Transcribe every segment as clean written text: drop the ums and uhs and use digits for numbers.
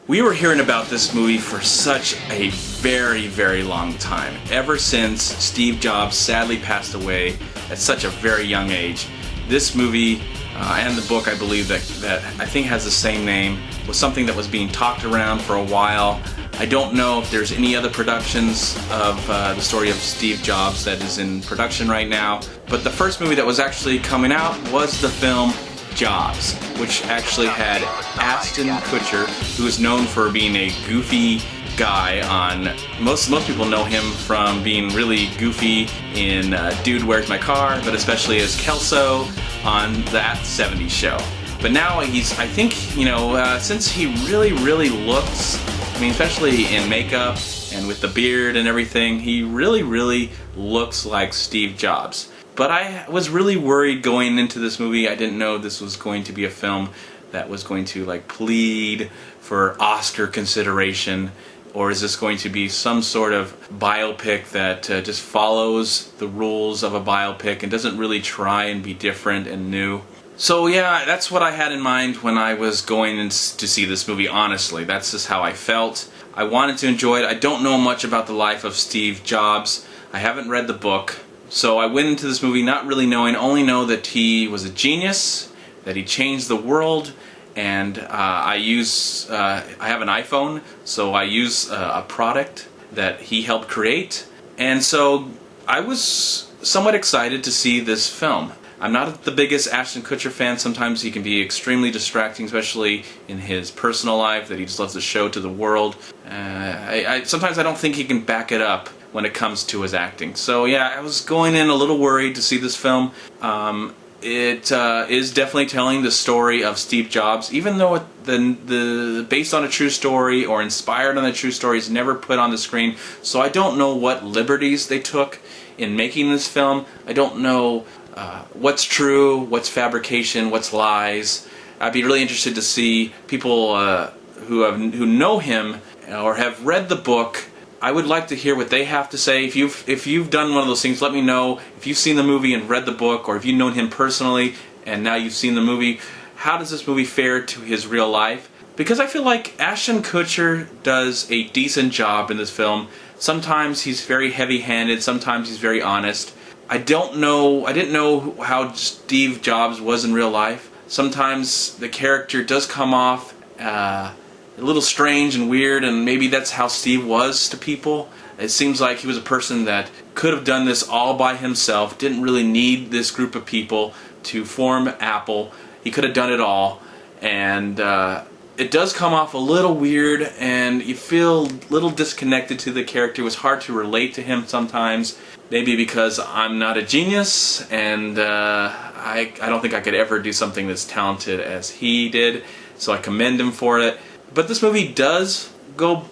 We were hearing about this movie for such a very, very long time. Ever since Steve Jobs sadly passed away at such a very young age. This movie and the book, I believe, that I think has the same name, was something that was being talked around for a while. I don't know if there's any other productions of the story of Steve Jobs that is in production right now, but the first movie that was actually coming out was the film Jobs, which actually had Ashton Kutcher, who is known for being a goofy guy on, most people know him from being really goofy in Dude, Where's My Car, but especially as Kelso on That 70s Show. But now he's, I think, you know, since he really looks, I mean, especially in makeup and with the beard and everything, he really looks like Steve Jobs. But I was really worried going into this movie. I didn't know this was going to be a film that was going to like plead for Oscar consideration, or is this going to be some sort of biopic that just follows the rules of a biopic and doesn't really try and be different and new. So yeah, that's what I had in mind when I was going in to see this movie, honestly. That's just how I felt. I wanted to enjoy it. I don't know much about the life of Steve Jobs. I haven't read the book. So I went into this movie not really knowing, only know that he was a genius, that he changed the world, and I have an iPhone, so I use a product that he helped create, and so I was somewhat excited to see this film. I'm not the biggest Ashton Kutcher fan. Sometimes he can be extremely distracting, especially in his personal life, that he just loves to show to the world. Sometimes I don't think he can back it up when it comes to his acting. So yeah, I was going in a little worried to see this film. It is definitely telling the story of Steve Jobs, even though the based on a true story or inspired on a true story is never put on the screen. So I don't know what liberties they took in making this film. I don't know what's true, what's fabrication, what's lies. I'd be really interested to see people who know him or have read the book. I would like to hear what they have to say. If you've done one of those things, let me know. If you've seen the movie and read the book, or if you've known him personally and now you've seen the movie, how does this movie fare to his real life? Because I feel like Ashton Kutcher does a decent job in this film. Sometimes he's very heavy-handed, sometimes he's very honest. I didn't know how Steve Jobs was in real life. Sometimes the character does come off a little strange and weird, and maybe that's how Steve was to people. It seems like he was a person that could have done this all by himself, didn't really need this group of people to form Apple. He could have done it all, and it does come off a little weird, and you feel a little disconnected to the character. It was hard to relate to him sometimes, maybe because I'm not a genius, and I don't think I could ever do something as talented as he did, so I commend him for it. But this movie does go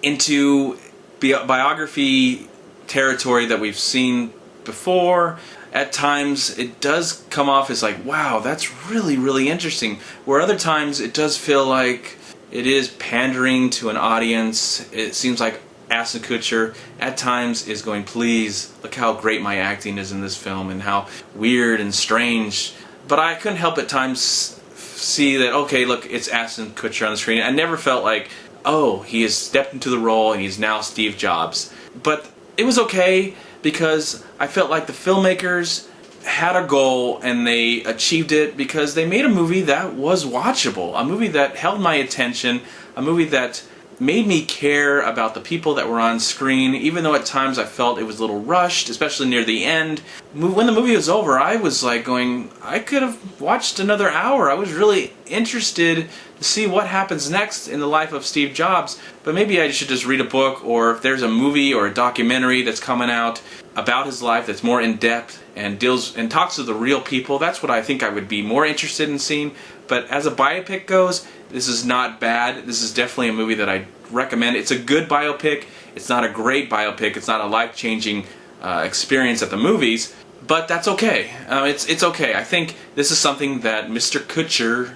into biography territory that we've seen before. At times it does come off as like, wow, that's really interesting. Where other times it does feel like it is pandering to an audience. It seems like Ashton Kutcher at times is going, please, look how great my acting is in this film and how weird and strange. But I couldn't help at times see that, okay, look, it's Ashton Kutcher on the screen. I never felt like, oh, he has stepped into the role and he's now Steve Jobs. But it was okay because I felt like the filmmakers had a goal and they achieved it because they made a movie that was watchable, a movie that held my attention, a movie that made me care about the people that were on screen, even though at times I felt it was a little rushed, especially near the end. When the movie was over, I was like going, I could have watched another hour. I was really interested to see what happens next in the life of Steve Jobs, but maybe I should just read a book, or if there's a movie or a documentary that's coming out about his life that's more in-depth and deals and talks to the real people, that's what I think I would be more interested in seeing. But as a biopic goes, this is not bad. This is definitely a movie that I recommend. It's a good biopic. It's not a great biopic. It's not a life-changing experience at the movies, but that's okay. It's okay. I think this is something that Mr. Kutcher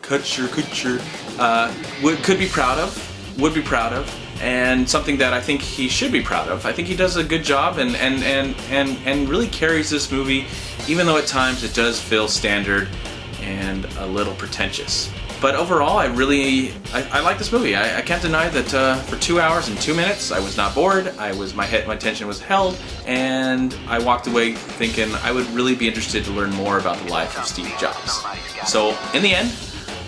could be proud of, would be proud of, and something that I think he should be proud of. I think he does a good job and really carries this movie, even though at times it does feel standard and a little pretentious. But overall, I like this movie. I can't deny that for 2 hours and 2 minutes, I was not bored. My attention was held, and I walked away thinking I would really be interested to learn more about the life of Steve Jobs. So in the end,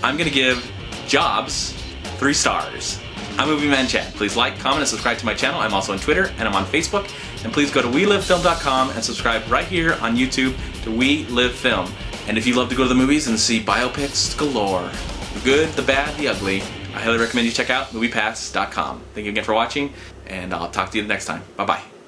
I'm gonna give Jobs 3 stars. I'm MovieManCHAD. Please like, comment, and subscribe to my channel. I'm also on Twitter and I'm on Facebook. And please go to WeLiveFilm.com and subscribe right here on YouTube to We Live Film. And if you love to go to the movies and see biopics galore, the good, the bad, the ugly, I highly recommend you check out MoviePass.com. Thank you again for watching, and I'll talk to you next time. Bye-bye.